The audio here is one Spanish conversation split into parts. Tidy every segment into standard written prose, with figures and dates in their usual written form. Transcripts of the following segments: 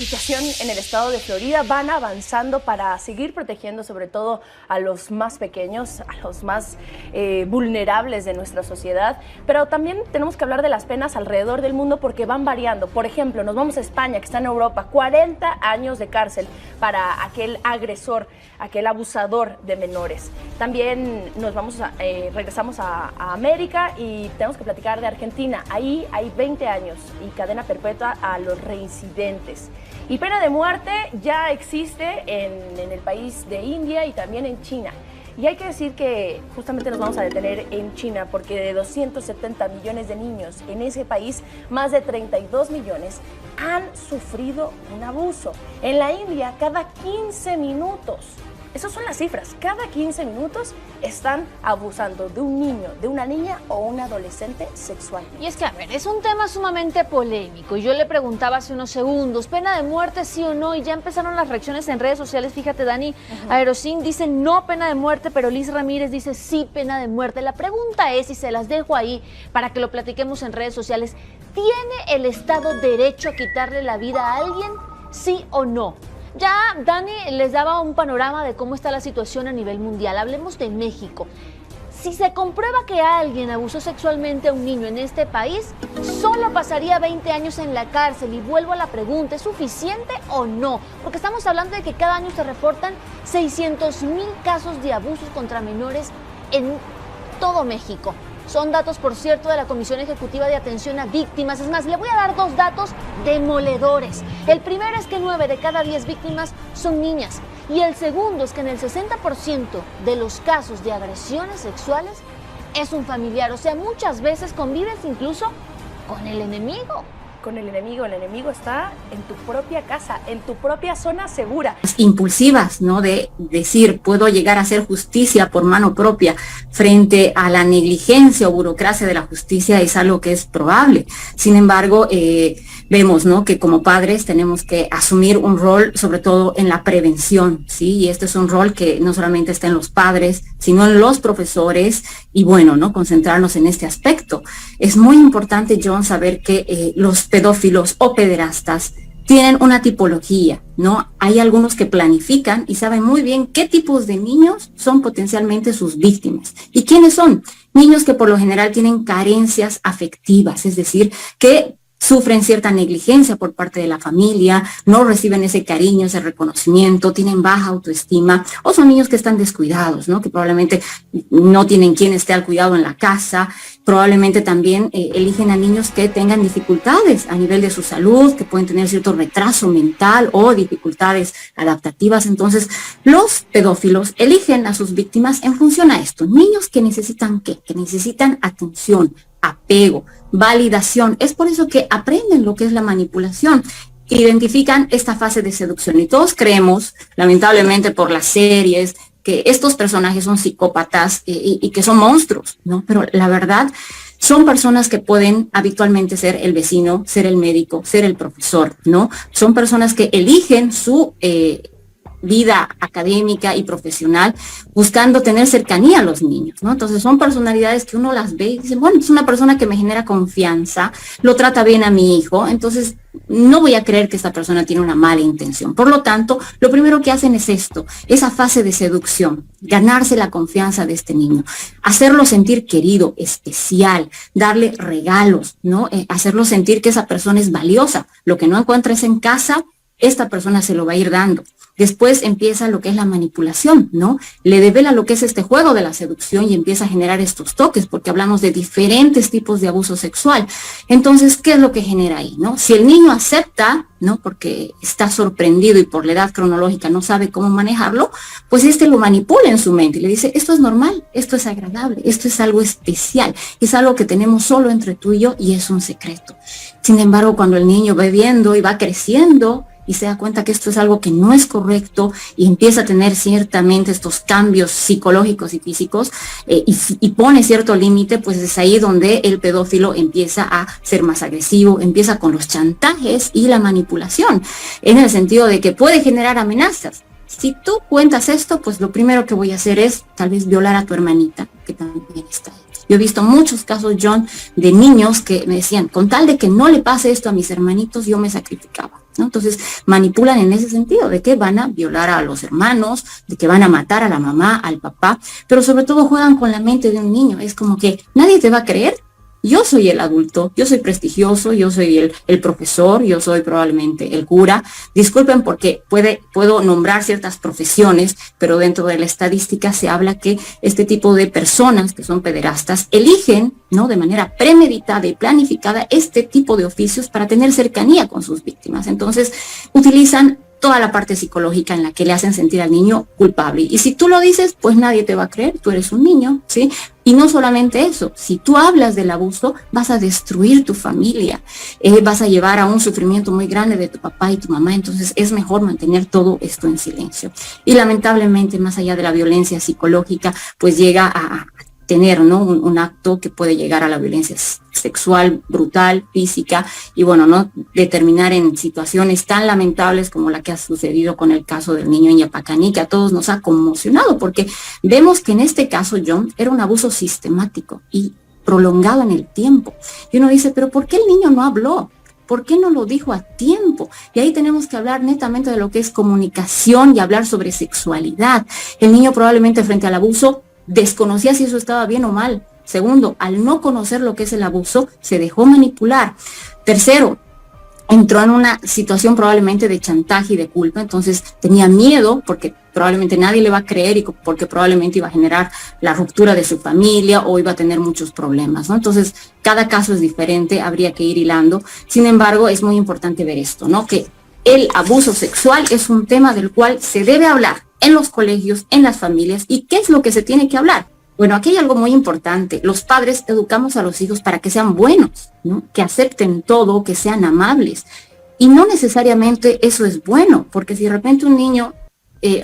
Situación en el estado de Florida van avanzando para seguir protegiendo sobre todo a los más pequeños, a los más vulnerables de nuestra sociedad, pero también tenemos que hablar de las penas alrededor del mundo porque van variando. Por ejemplo, nos vamos a España, que está en Europa, 40 años de cárcel para aquel agresor, aquel abusador de menores. También regresamos a América y tenemos que platicar de Argentina. Ahí hay 20 años y cadena perpetua a los reincidentes. Y pena de muerte ya existe en el país de India y también en China. Y hay que decir que justamente nos vamos a detener en China porque de 270 millones de niños en ese país, más de 32 millones han sufrido un abuso. En la India, cada 15 minutos, esas son las cifras, cada 15 minutos están abusando de un niño, de una niña o un adolescente sexualmente. Y es que, a ver, es un tema sumamente polémico. Y yo le preguntaba hace unos segundos, ¿pena de muerte sí o no? Y ya empezaron las reacciones en redes sociales. Fíjate, Dani, Aerosín dice no pena de muerte, pero Liz Ramírez dice sí pena de muerte. La pregunta es, y se las dejo ahí para que lo platiquemos en redes sociales, ¿tiene el Estado derecho a quitarle la vida a alguien? ¿Sí o no? Ya Dani les daba un panorama de cómo está la situación a nivel mundial. Hablemos de México. Si se comprueba que alguien abusó sexualmente a un niño en este país, solo pasaría 20 años en la cárcel. Y vuelvo a la pregunta, ¿es suficiente o no? Porque estamos hablando de que cada año se reportan 600,000 casos de abusos contra menores en todo México. Son datos, por cierto, de la Comisión Ejecutiva de Atención a Víctimas. Es más, le voy a dar dos datos demoledores. El primero es que 9 de cada 10 víctimas son niñas. Y el segundo es que en el 60% de los casos de agresiones sexuales es un familiar. O sea, muchas veces convives incluso con el enemigo. Con el enemigo está en tu propia casa, en tu propia zona segura. Impulsivas, ¿no? De decir, puedo llegar a hacer justicia por mano propia frente a la negligencia o burocracia de la justicia es algo que es probable. Sin embargo, vemos, ¿no? Que como padres tenemos que asumir un rol, sobre todo en la prevención, ¿sí? Y este es un rol que no solamente está en los padres, sino en los profesores y bueno, ¿no? Concentrarnos en este aspecto. Es muy importante, John, saber que los pedófilos o pederastas tienen una tipología, ¿no? Hay algunos que planifican y saben muy bien qué tipos de niños son potencialmente sus víctimas. ¿Y quiénes son? Niños que por lo general tienen carencias afectivas, es decir, que sufren cierta negligencia por parte de la familia, no reciben ese cariño, ese reconocimiento, tienen baja autoestima, o son niños que están descuidados, ¿no? Que probablemente no tienen quien esté al cuidado en la casa, probablemente también eligen a niños que tengan dificultades a nivel de su salud, que pueden tener cierto retraso mental o dificultades adaptativas. Entonces, los pedófilos eligen a sus víctimas en función a esto. Niños que necesitan ¿qué? Que necesitan atención, apego, validación. Es por eso que aprenden lo que es la manipulación, identifican esta fase de seducción y todos creemos, lamentablemente por las series, que estos personajes son psicópatas y que son monstruos, ¿no? Pero la verdad son personas que pueden habitualmente ser el vecino, ser el médico, ser el profesor, ¿no? Son personas que eligen su vida académica y profesional buscando tener cercanía a los niños, ¿no? Entonces son personalidades que uno las ve y dice, bueno, es una persona que me genera confianza, lo trata bien a mi hijo, entonces no voy a creer que esta persona tiene una mala intención. Por lo tanto, lo primero que hacen es esto, esa fase de seducción, ganarse la confianza de este niño, hacerlo sentir querido, especial, darle regalos, ¿no? Hacerlo sentir que esa persona es valiosa. Lo que no encuentres en casa, esta persona se lo va a ir dando. Después empieza lo que es la manipulación, ¿no? Le devela lo que es este juego de la seducción y empieza a generar estos toques, porque hablamos de diferentes tipos de abuso sexual. Entonces, ¿qué es lo que genera ahí, no? Si el niño acepta, ¿no? Porque está sorprendido y por la edad cronológica no sabe cómo manejarlo, pues lo manipula en su mente y le dice, esto es normal, esto es agradable, esto es algo especial, es algo que tenemos solo entre tú y yo y es un secreto. Sin embargo, cuando el niño va viendo y va creciendo, y se da cuenta que esto es algo que no es correcto y empieza a tener ciertamente estos cambios psicológicos y físicos y pone cierto límite, pues es ahí donde el pedófilo empieza a ser más agresivo, empieza con los chantajes y la manipulación, en el sentido de que puede generar amenazas. Si tú cuentas esto, pues lo primero que voy a hacer es tal vez violar a tu hermanita, que también está ahí. Yo he visto muchos casos, John, de niños que me decían, con tal de que no le pase esto a mis hermanitos, yo me sacrificaba. ¿no? Entonces manipulan en ese sentido, de que van a violar a los hermanos, de que van a matar a la mamá, al papá, pero sobre todo juegan con la mente de un niño. Es como que nadie te va a creer. Yo soy el adulto, yo soy prestigioso, yo soy el profesor, yo soy probablemente el cura. Disculpen porque puedo nombrar ciertas profesiones, pero dentro de la estadística se habla que este tipo de personas que son pederastas eligen, ¿no?, de manera premeditada y planificada este tipo de oficios para tener cercanía con sus víctimas. Entonces, utilizan toda la parte psicológica en la que le hacen sentir al niño culpable. Y si tú lo dices, pues nadie te va a creer, tú eres un niño, ¿sí? Y no solamente eso, si tú hablas del abuso, vas a destruir tu familia, vas a llevar a un sufrimiento muy grande de tu papá y tu mamá, entonces es mejor mantener todo esto en silencio. Y lamentablemente, más allá de la violencia psicológica, pues llega a tener, ¿no?, un acto que puede llegar a la violencia sexual, brutal, física, y bueno, no determinar en situaciones tan lamentables como la que ha sucedido con el caso del niño en Yapacaní, que a todos nos ha conmocionado, porque vemos que en este caso, John, era un abuso sistemático y prolongado en el tiempo. Y uno dice, pero ¿por qué el niño no habló? ¿Por qué no lo dijo a tiempo? Y ahí tenemos que hablar netamente de lo que es comunicación y hablar sobre sexualidad. El niño probablemente frente al abuso desconocía si eso estaba bien o mal. Segundo, al no conocer lo que es el abuso, se dejó manipular. Tercero, entró en una situación probablemente de chantaje y de culpa, entonces tenía miedo porque probablemente nadie le va a creer y porque probablemente iba a generar la ruptura de su familia o iba a tener muchos problemas, ¿no? Entonces, cada caso es diferente, habría que ir hilando. Sin embargo, es muy importante ver esto, ¿no? Que el abuso sexual es un tema del cual se debe hablar en los colegios, en las familias. ¿Y qué es lo que se tiene que hablar? Bueno, aquí hay algo muy importante. Los padres educamos a los hijos para que sean buenos, ¿no?, que acepten todo, que sean amables. Y no necesariamente eso es bueno, porque si de repente un niño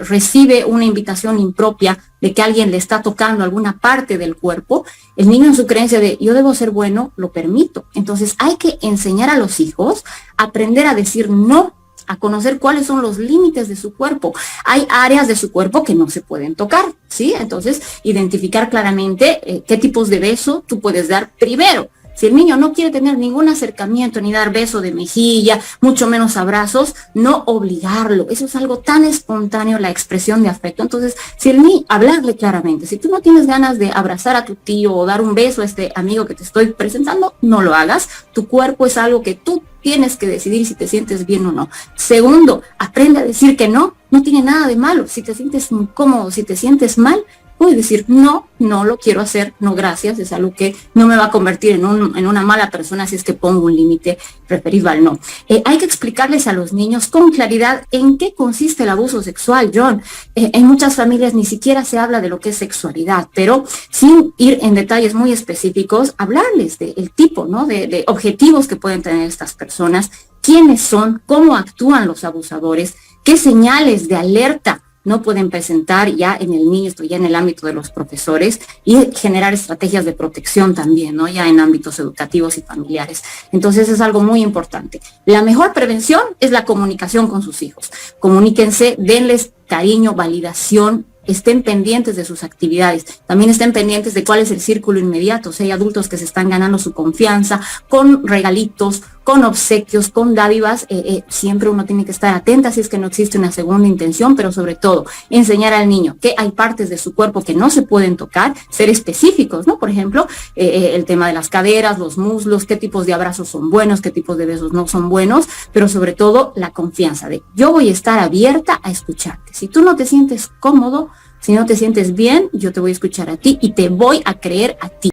recibe una invitación impropia de que alguien le está tocando alguna parte del cuerpo, el niño en su creencia de yo debo ser bueno, lo permito. Entonces hay que enseñar a los hijos a aprender a decir no, a conocer cuáles son los límites de su cuerpo. Hay áreas de su cuerpo que no se pueden tocar, ¿sí? Entonces, identificar claramente qué tipos de beso tú puedes dar primero. Si el niño no quiere tener ningún acercamiento, ni dar beso de mejilla, mucho menos abrazos, no obligarlo. Eso es algo tan espontáneo, la expresión de afecto. Entonces, si el niño, hablarle claramente. Si tú no tienes ganas de abrazar a tu tío o dar un beso a este amigo que te estoy presentando, no lo hagas. Tu cuerpo es algo que tú tienes que decidir si te sientes bien o no. Segundo, aprende a decir que no. No tiene nada de malo. Si te sientes incómodo, si te sientes mal, puedes decir, no, no lo quiero hacer, no gracias, es algo que no me va a convertir en una mala persona si es que pongo un límite referido al no. Hay que explicarles a los niños con claridad en qué consiste el abuso sexual, John. En muchas familias ni siquiera se habla de lo que es sexualidad, pero sin ir en detalles muy específicos, hablarles del tipo, ¿no?, de objetivos que pueden tener estas personas, quiénes son, cómo actúan los abusadores, qué señales de alerta no pueden presentar ya en el niño, esto ya en el ámbito de los profesores, y generar estrategias de protección también, ¿no?, ya en ámbitos educativos y familiares. Entonces es algo muy importante. La mejor prevención es la comunicación con sus hijos. Comuníquense, denles cariño, validación, estén pendientes de sus actividades, también estén pendientes de cuál es el círculo inmediato. O sea, hay adultos que se están ganando su confianza con regalitos, con obsequios, con dádivas. Siempre uno tiene que estar atenta si es que no existe una segunda intención, pero sobre todo enseñar al niño que hay partes de su cuerpo que no se pueden tocar, ser específicos, ¿no? Por ejemplo, el tema de las caderas, los muslos, qué tipos de abrazos son buenos, qué tipos de besos no son buenos, pero sobre todo la confianza de yo voy a estar abierta a escucharte. Si tú no te sientes cómodo, si no te sientes bien, yo te voy a escuchar a ti y te voy a creer a ti.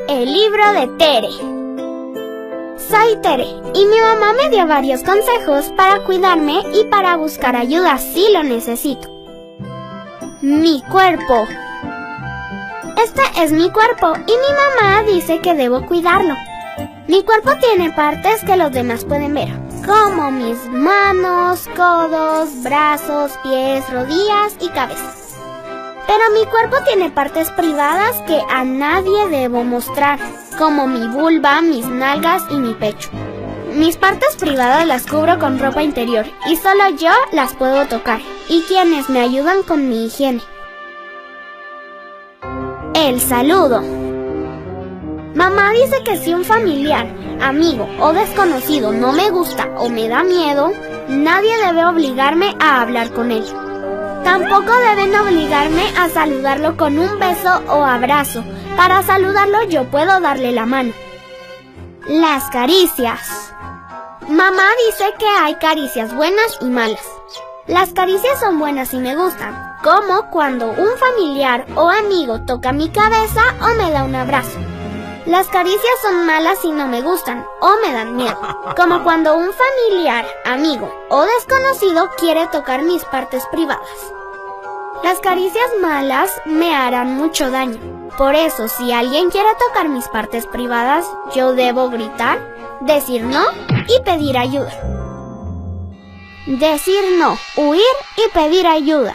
El libro de Tere. Soy Tere y mi mamá me dio varios consejos para cuidarme y para buscar ayuda si lo necesito. Mi cuerpo. Este es mi cuerpo y mi mamá dice que debo cuidarlo. Mi cuerpo tiene partes que los demás pueden ver, como mis manos, codos, brazos, pies, rodillas y cabeza. Pero mi cuerpo tiene partes privadas que a nadie debo mostrar, como mi vulva, mis nalgas y mi pecho. Mis partes privadas las cubro con ropa interior y solo yo las puedo tocar, y quienes me ayudan con mi higiene. El saludo. Mamá dice que si un familiar amigo o desconocido no me gusta o me da miedo, nadie debe obligarme a hablar con él. Tampoco deben obligarme a saludarlo con un beso o abrazo. Para saludarlo yo puedo darle la mano. Las caricias. Mamá dice que hay caricias buenas y malas. Las caricias son buenas y me gustan, como cuando un familiar o amigo toca mi cabeza o me da un abrazo. Las caricias son malas y no me gustan o me dan miedo, como cuando un familiar, amigo o desconocido quiere tocar mis partes privadas. Las caricias malas me harán mucho daño. Por eso, si alguien quiere tocar mis partes privadas, yo debo gritar, decir no y pedir ayuda. Decir no, huir y pedir ayuda.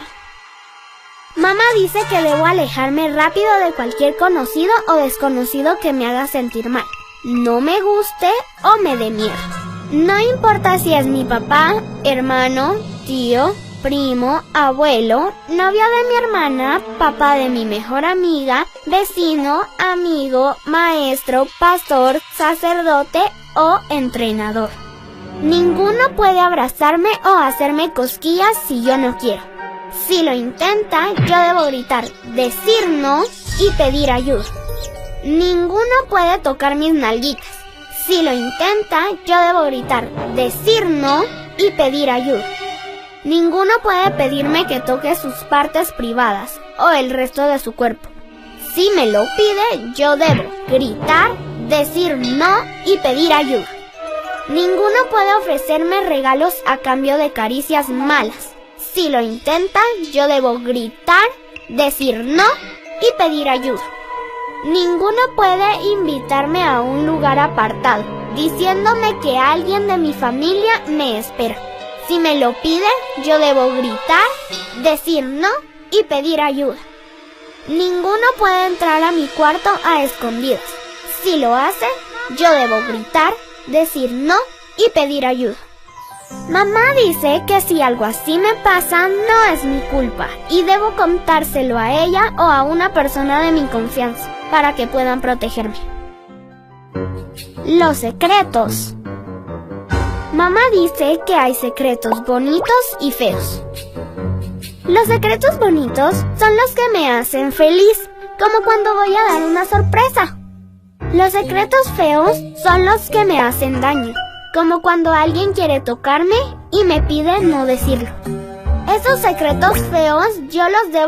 Mamá dice que debo alejarme rápido de cualquier conocido o desconocido que me haga sentir mal, no me guste o me dé miedo. No importa si es mi papá, hermano, tío, primo, abuelo, novio de mi hermana, papá de mi mejor amiga, vecino, amigo, maestro, pastor, sacerdote o entrenador. Ninguno puede abrazarme o hacerme cosquillas si yo no quiero. Si lo intenta, yo debo gritar, decir no y pedir ayuda. Ninguno puede tocar mis nalguitas. Si lo intenta, yo debo gritar, decir no y pedir ayuda. Ninguno puede pedirme que toque sus partes privadas o el resto de su cuerpo. Si me lo pide, yo debo gritar, decir no y pedir ayuda. Ninguno puede ofrecerme regalos a cambio de caricias malas. Si lo intenta, yo debo gritar, decir no y pedir ayuda. Ninguno puede invitarme a un lugar apartado, diciéndome que alguien de mi familia me espera. Si me lo pide, yo debo gritar, decir no y pedir ayuda. Ninguno puede entrar a mi cuarto a escondidas. Si lo hace, yo debo gritar, decir no y pedir ayuda. Mamá dice que si algo así me pasa, no es mi culpa y debo contárselo a ella o a una persona de mi confianza para que puedan protegerme. Los secretos. Mamá dice que hay secretos bonitos y feos. Los secretos bonitos son los que me hacen feliz, como cuando voy a dar una sorpresa. Los secretos feos son los que me hacen daño, como cuando alguien quiere tocarme y me pide no decirlo. Esos secretos feos yo los debo